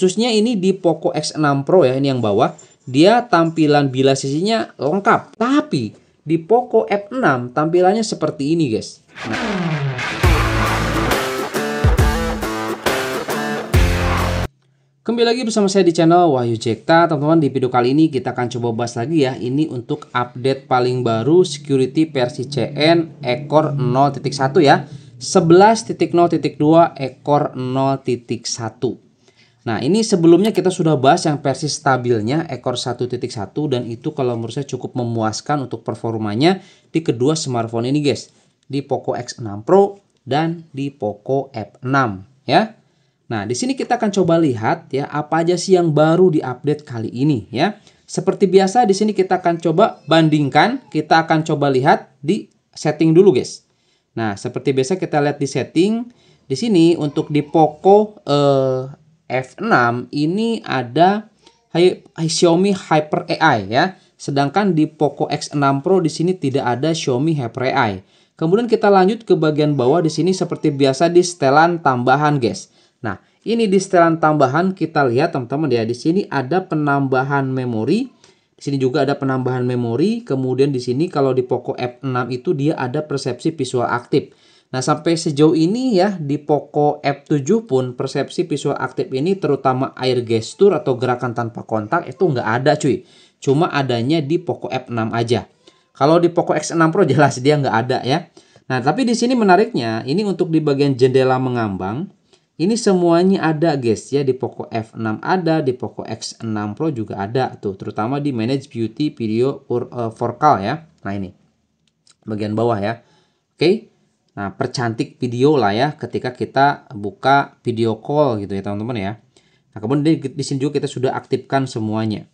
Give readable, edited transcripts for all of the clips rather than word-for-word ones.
Khususnya ini di Poco X6 Pro ya, ini yang bawah. Dia tampilan bilas sisinya lengkap. Tapi di Poco F6 tampilannya seperti ini guys. Kembali lagi bersama saya di channel Wahyu Cekta. Teman-teman, di video kali ini kita akan coba bahas lagi ya. Ini untuk update paling baru security versi CN ekor 0.1 ya. 11.0.2 ekor 0.1. Nah, ini sebelumnya kita sudah bahas yang versi stabilnya ekor 1.1 dan itu kalau menurut saya cukup memuaskan untuk performanya di kedua smartphone ini guys. Di Poco X6 Pro dan di Poco F6 ya. Nah, di sini kita akan coba lihat ya apa aja sih yang baru diupdate kali ini ya. Seperti biasa di sini kita akan coba bandingkan, kita akan coba lihat di setting dulu guys. Nah, seperti biasa kita lihat di setting. Di sini untuk di Poco F6 ini ada Xiaomi Hyper AI ya. Sedangkan di Poco X6 Pro di sini tidak ada Xiaomi Hyper AI. Kemudian kita lanjut ke bagian bawah, di sini seperti biasa di setelan tambahan guys. Nah, ini di setelan tambahan kita lihat teman-teman ya, di sini ada penambahan memori. Di sini juga ada penambahan memori. Kemudian di sini kalau di Poco F6 itu dia ada persepsi visual aktif. Nah, sampai sejauh ini ya di Poco F7 pun persepsi visual aktif ini terutama air gesture atau gerakan tanpa kontak itu nggak ada cuy. Cuma adanya di Poco F6 aja. Kalau di Poco X6 Pro jelas dia nggak ada ya. Nah, tapi di sini menariknya ini untuk di bagian jendela mengambang. Ini semuanya ada guys ya, di Poco F6 ada, di Poco X6 Pro juga ada tuh, terutama di Manage Beauty Video Focal ya. Nah, ini bagian bawah ya. Oke. Nah, percantik video lah ya ketika kita buka video call gitu ya teman-teman ya. Nah, kemudian di sini juga kita sudah aktifkan semuanya.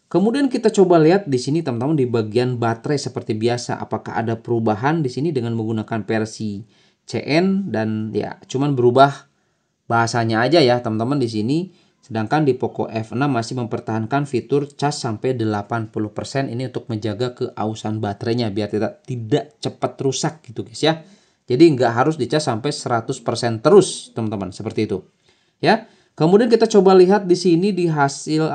Kemudian kita coba lihat di sini teman-teman di bagian baterai seperti biasa, apakah ada perubahan di sini dengan menggunakan versi CN dan ya cuman berubah bahasanya aja ya teman-teman di sini. Sedangkan di Poco F6 masih mempertahankan fitur cas sampai 80% ini untuk menjaga keausan baterainya biar tidak cepat rusak gitu guys ya. Jadi nggak harus dicas sampai 100% terus teman-teman, seperti itu ya. Kemudian kita coba lihat di sini di hasil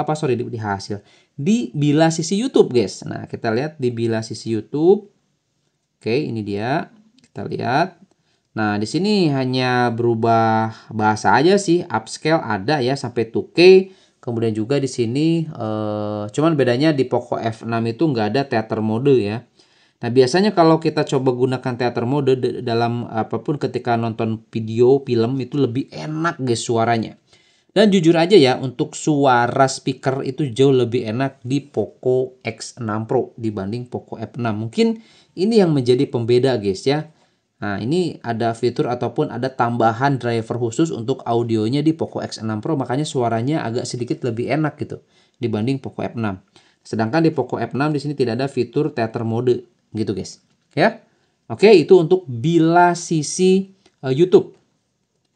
di bilas sisi YouTube guys. Nah, kita lihat di bilas sisi YouTube. Oke, ini dia. Kita lihat. Nah, di sini hanya berubah bahasa aja sih. Upscale ada ya sampai 2K. Kemudian juga di sini cuman bedanya di Poco F6 itu nggak ada theater mode ya. Nah, biasanya kalau kita coba gunakan theater mode dalam apapun ketika nonton video, film itu lebih enak guys suaranya. Dan jujur aja ya, untuk suara speaker itu jauh lebih enak di Poco X6 Pro dibanding Poco F6. Mungkin ini yang menjadi pembeda guys ya. Nah, ini ada fitur ataupun ada tambahan driver khusus untuk audionya di Poco X6 Pro, makanya suaranya agak sedikit lebih enak gitu dibanding Poco F6. Sedangkan di Poco F6 di sini tidak ada fitur theater mode gitu guys ya. Oke, itu untuk bilas sisi YouTube.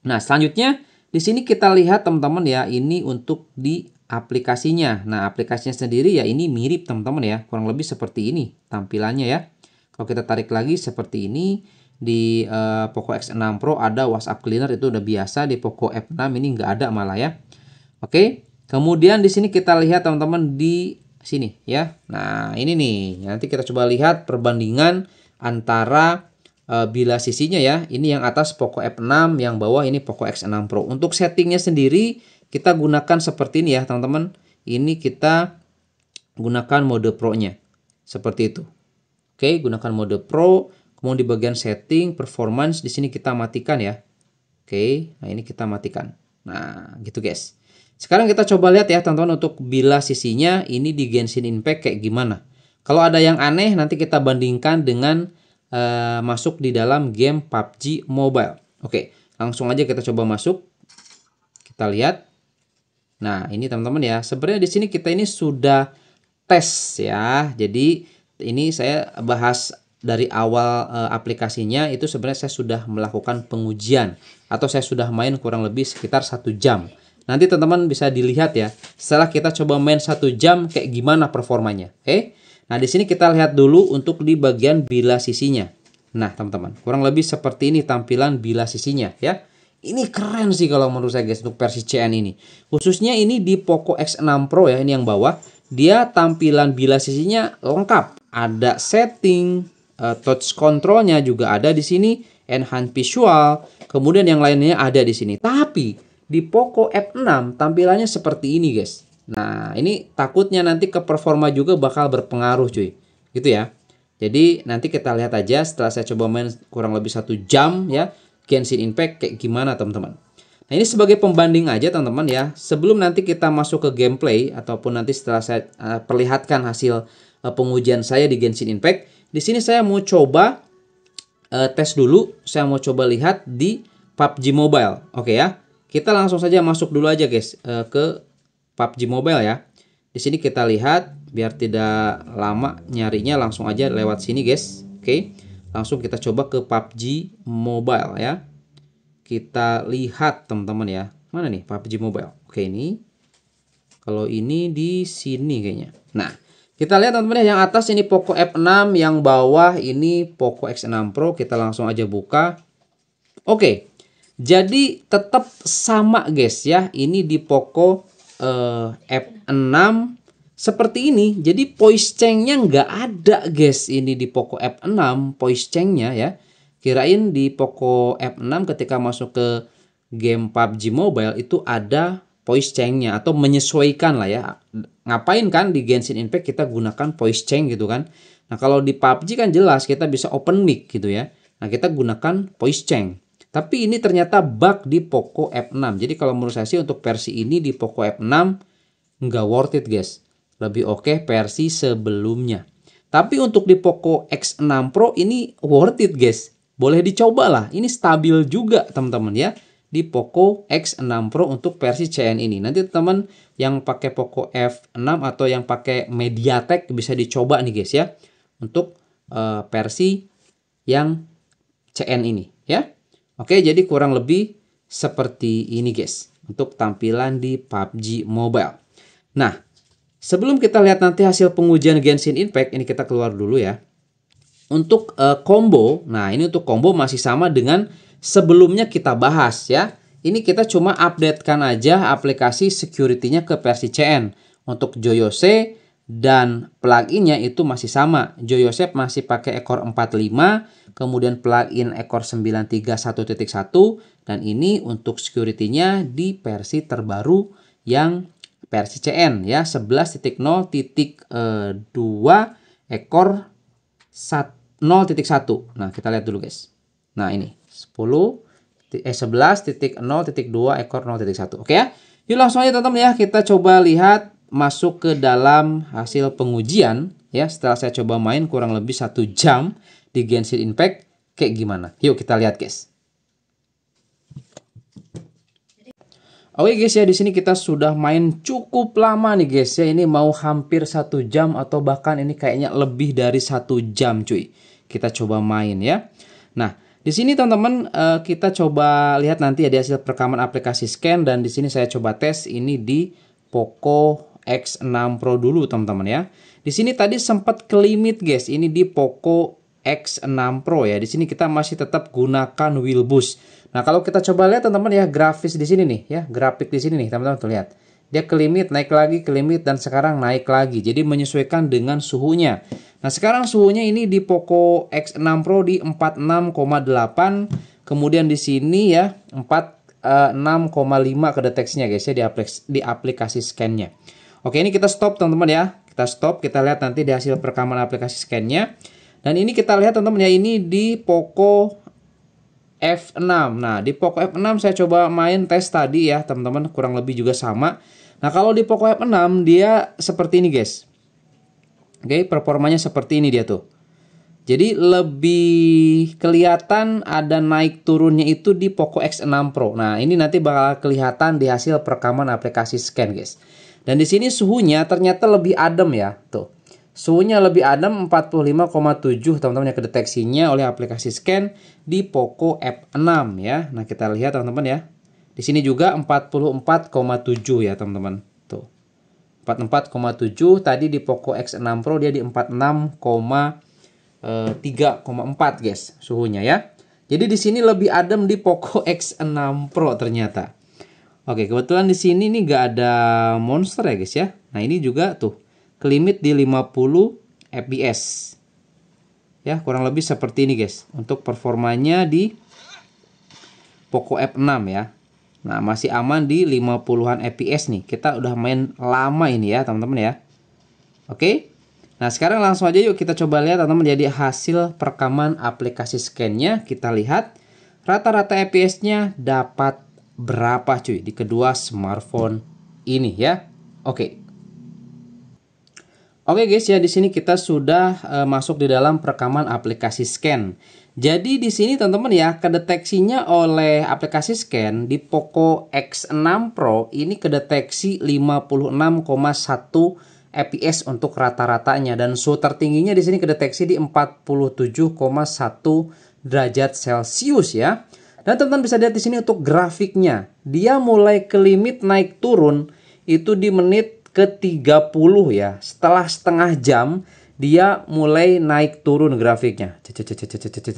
Nah, selanjutnya di sini kita lihat teman-teman ya, ini untuk di aplikasinya. Nah, aplikasinya sendiri ya ini mirip teman-teman ya, kurang lebih seperti ini tampilannya ya. Kalau kita tarik lagi seperti ini di Poco X6 Pro ada WhatsApp Cleaner, itu udah biasa. Di Poco F6 ini nggak ada malah ya. Oke, kemudian di sini kita lihat teman-teman di sini ya. Nah, ini nih nanti kita coba lihat perbandingan antara bilas sisinya ya. Ini yang atas Poco F6, yang bawah ini Poco X6 Pro. Untuk settingnya sendiri kita gunakan seperti ini ya teman-teman. Ini kita gunakan mode Pro nya seperti itu. Oke, gunakan mode Pro. Kemudian di bagian setting performance di sini kita matikan ya. Oke, nah ini kita matikan. Nah, gitu guys. Sekarang kita coba lihat ya teman-teman untuk bilas sisinya ini di Genshin Impact kayak gimana. Kalau ada yang aneh nanti kita bandingkan dengan masuk di dalam game PUBG Mobile. Oke, langsung aja kita coba masuk. Kita lihat. Nah, ini teman-teman ya. Sebenarnya di sini kita ini sudah tes ya. Jadi ini saya bahas dari awal aplikasinya itu sebenarnya saya sudah melakukan pengujian atau saya sudah main kurang lebih sekitar 1 jam. Nanti teman-teman bisa dilihat ya, setelah kita coba main 1 jam kayak gimana performanya. Oke. Nah, di sini kita lihat dulu untuk di bagian bilas sisinya. Nah, teman-teman, kurang lebih seperti ini tampilan bilas sisinya ya. Ini keren sih kalau menurut saya guys untuk versi CN ini. Khususnya ini di Poco X6 Pro ya, ini yang bawah. Dia tampilan bilas sisinya lengkap. Ada setting, touch controlnya juga ada di sini, enhance visual, kemudian yang lainnya ada di sini. Tapi di Poco F6 tampilannya seperti ini guys. Nah, ini takutnya nanti ke performa juga bakal berpengaruh cuy. Gitu ya. Jadi nanti kita lihat aja setelah saya coba main kurang lebih 1 jam ya, Genshin Impact kayak gimana teman-teman. Nah, ini sebagai pembanding aja teman-teman ya. Sebelum nanti kita masuk ke gameplay ataupun nanti setelah saya perlihatkan hasil pengujian saya di Genshin Impact, di sini saya mau coba tes dulu. Saya mau coba lihat di PUBG Mobile. Oke ya. Kita langsung saja masuk dulu aja guys ke PUBG Mobile ya. Di sini kita lihat biar tidak lama nyarinya, langsung aja lewat sini guys. Oke. Langsung kita coba ke PUBG Mobile ya. Kita lihat teman-teman ya. Mana nih PUBG Mobile? Oke, ini. Kalau ini di sini kayaknya. Nah, kita lihat teman-teman ya, yang atas ini Poco F6, yang bawah ini Poco X6 Pro. Kita langsung aja buka. Oke. Jadi tetap sama guys ya. Ini di Poco F6 seperti ini. Jadi voice changer nggak ada guys. Ini di Poco F6 voice changer ya. Kirain di Poco F6 ketika masuk ke game PUBG Mobile itu ada voice changer atau menyesuaikan lah ya. Ngapain kan di Genshin Impact kita gunakan voice changer gitu kan. Nah, kalau di PUBG kan jelas kita bisa open mic gitu ya. Nah, kita gunakan voice changer. Tapi ini ternyata bug di Poco F6. Jadi kalau menurut saya sih untuk versi ini di Poco F6 nggak worth it guys. Lebih oke versi sebelumnya. Tapi untuk di Poco X6 Pro ini worth it guys. Boleh dicoba lah. Ini stabil juga teman-teman ya. Di Poco X6 Pro untuk versi CN ini. Nanti teman yang pakai Poco F6 atau yang pakai MediaTek bisa dicoba nih guys ya. Untuk versi yang CN ini ya. Oke, jadi kurang lebih seperti ini guys untuk tampilan di PUBG Mobile. Nah, sebelum kita lihat nanti hasil pengujian Genshin Impact, ini kita keluar dulu ya. Untuk combo, nah ini untuk combo masih sama dengan sebelumnya kita bahas ya. Ini kita cuma updatekan aja aplikasi security-nya ke versi CN. Untuk Joyose dan pluginnya itu masih sama. Joyose masih pakai ekor 45, kemudian plugin ekor 931.1, dan ini untuk security-nya di versi terbaru yang versi CN ya, 11.0.2 ekor 0.1. Nah, kita lihat dulu guys. Nah, ini 11.0.2 ekor 0.1. Oke ya. Yuk langsung aja teman-teman ya, kita coba lihat masuk ke dalam hasil pengujian ya. Setelah saya coba main kurang lebih 1 jam di Genshin Impact kayak gimana. Yuk kita lihat guys. Oke guys ya, di sini kita sudah main cukup lama nih guys ya. Ini mau hampir 1 jam atau bahkan ini kayaknya lebih dari 1 jam cuy. Kita coba main ya. Nah, di sini teman-teman kita coba lihat nanti ada hasil perekaman aplikasi scan, dan di sini saya coba tes ini di Poco X6 Pro dulu teman-teman ya. Di sini tadi sempat ke limit guys. Ini di Poco X6 Pro ya. Di sini kita masih tetap gunakan wheel boost. Nah, kalau kita coba lihat teman-teman ya, grafis di sini nih ya, grafik di sini nih teman-teman tuh lihat. Dia ke limit, naik lagi ke limit, dan sekarang naik lagi. Jadi menyesuaikan dengan suhunya. Nah, sekarang suhunya ini di Poco X6 Pro di 46,8. Kemudian di sini ya 46,5 kedeteksinya guys ya di aplikasi scan-nya. Oke, ini kita stop teman-teman ya. Kita stop, kita lihat nanti di hasil perekaman aplikasi scan-nya. Dan ini kita lihat teman-teman ya, ini di Poco F6. Nah, di Poco F6 saya coba main tes tadi ya, teman-teman, kurang lebih juga sama. Nah, kalau di Poco F6 dia seperti ini, guys. Oke, performanya seperti ini dia tuh. Jadi lebih kelihatan ada naik turunnya itu di Poco X6 Pro. Nah, ini nanti bakal kelihatan di hasil perekaman aplikasi scan, guys. Dan di sini suhunya ternyata lebih adem ya, tuh. Suhunya lebih adem 45,7 teman-teman ya kedeteksinya oleh aplikasi scan di Poco F6 ya. Nah, kita lihat teman-teman ya. Di sini juga 44,7 ya teman-teman. Tuh. 44,7 tadi di Poco X6 Pro dia di 46,3,4 guys suhunya ya. Jadi di sini lebih adem di Poco X6 Pro ternyata. Oke, kebetulan di sini nih gak ada monster ya guys ya. Nah ini juga tuh kelimit di 50 fps. Ya kurang lebih seperti ini guys. Untuk performanya di Poco F6 ya. Nah masih aman di 50-an fps nih. Kita udah main lama ini ya teman-teman ya. Oke. Nah sekarang langsung aja yuk kita coba lihat teman-teman. Jadi hasil perekaman aplikasi scan-nya. Kita lihat rata-rata fps-nya dapat berapa cuy di kedua smartphone ini ya. Oke. Oke guys ya, di sini kita sudah masuk di dalam perekaman aplikasi scan. Jadi di sini teman-teman ya, kedeteksinya oleh aplikasi scan di Poco X6 Pro ini kedeteksi 56,1 fps untuk rata-ratanya, dan suhu tertingginya di sini kedeteksi di 47,1 derajat Celcius ya. Dan teman-teman bisa lihat di sini untuk grafiknya, dia mulai ke limit naik turun itu di menit ke-30 ya. Setelah setengah jam dia mulai naik turun grafiknya.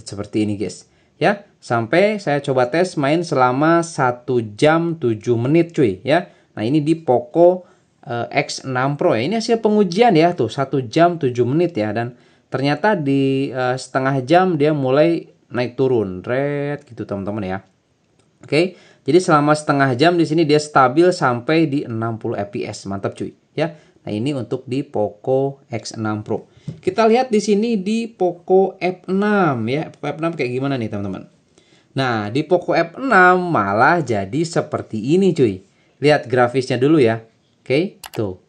Seperti ini guys. Ya, sampai saya coba tes main selama 1 jam 7 menit cuy ya. Nah, ini di Poco X6 Pro ya. Ini hasil pengujian ya tuh 1 jam 7 menit ya, dan ternyata di setengah jam dia mulai naik turun, red gitu teman-teman ya. Oke, jadi selama setengah jam di sini dia stabil sampai di 60 fps, mantap cuy ya. Nah ini untuk di Poco X6 Pro. Kita lihat di sini di Poco F6 ya. Poco F6 kayak gimana nih teman-teman? Nah di Poco F6 malah jadi seperti ini cuy. Lihat grafisnya dulu ya. Oke, tuh.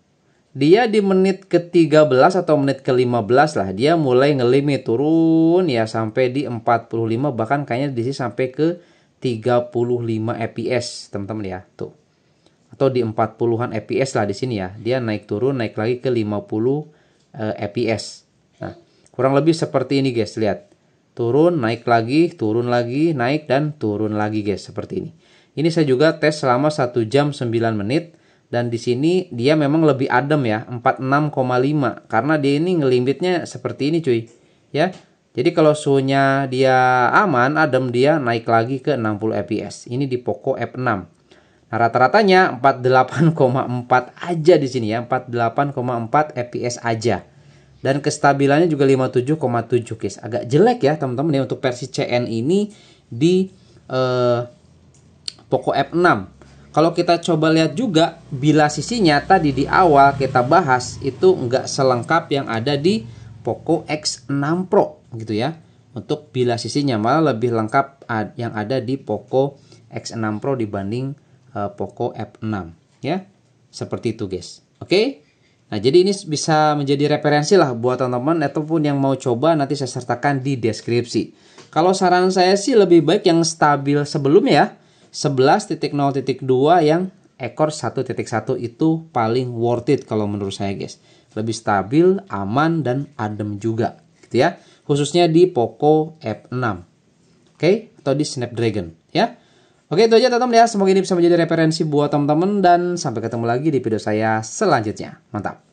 Dia di menit ke-13 atau menit ke-15 lah, dia mulai ngelimit turun ya sampai di 45, bahkan kayaknya di sini sampai ke 35 fps, teman-teman ya. Tuh. Atau di 40-an fps lah di sini ya. Dia naik turun, naik lagi ke 50 fps. Nah, kurang lebih seperti ini guys, lihat. Turun, naik lagi, naik dan turun lagi guys, seperti ini. Ini saya juga tes selama 1 jam 9 menit. Dan di sini dia memang lebih adem ya, 46,5. Karena dia ini ngelimitnya seperti ini cuy. Ya. Jadi kalau suhunya dia aman, adem, dia naik lagi ke 60 fps. Ini di Poco F6. Nah, rata-ratanya 48,4 aja di sini ya, 48,4 fps aja. Dan kestabilannya juga 57,7 guys. Agak jelek ya teman-teman ya untuk versi CN ini di Poco F6. Kalau kita coba lihat juga bilah sisinya tadi di awal kita bahas itu nggak selengkap yang ada di Poco X6 Pro gitu ya. Untuk bilah sisinya malah lebih lengkap yang ada di Poco X6 Pro dibanding Poco F6 ya. Seperti itu guys. Oke. Nah, jadi ini bisa menjadi referensi lah buat teman-teman ataupun yang mau coba, nanti saya sertakan di deskripsi. Kalau saran saya sih lebih baik yang stabil sebelumnya ya. 11.0.2 yang ekor 1.1 itu paling worth it kalau menurut saya guys. Lebih stabil, aman, dan adem juga gitu ya. Khususnya di Poco F6. Oke, atau di Snapdragon ya. Oke, itu aja teman-teman ya. Semoga ini bisa menjadi referensi buat teman-teman dan sampai ketemu lagi di video saya selanjutnya. Mantap.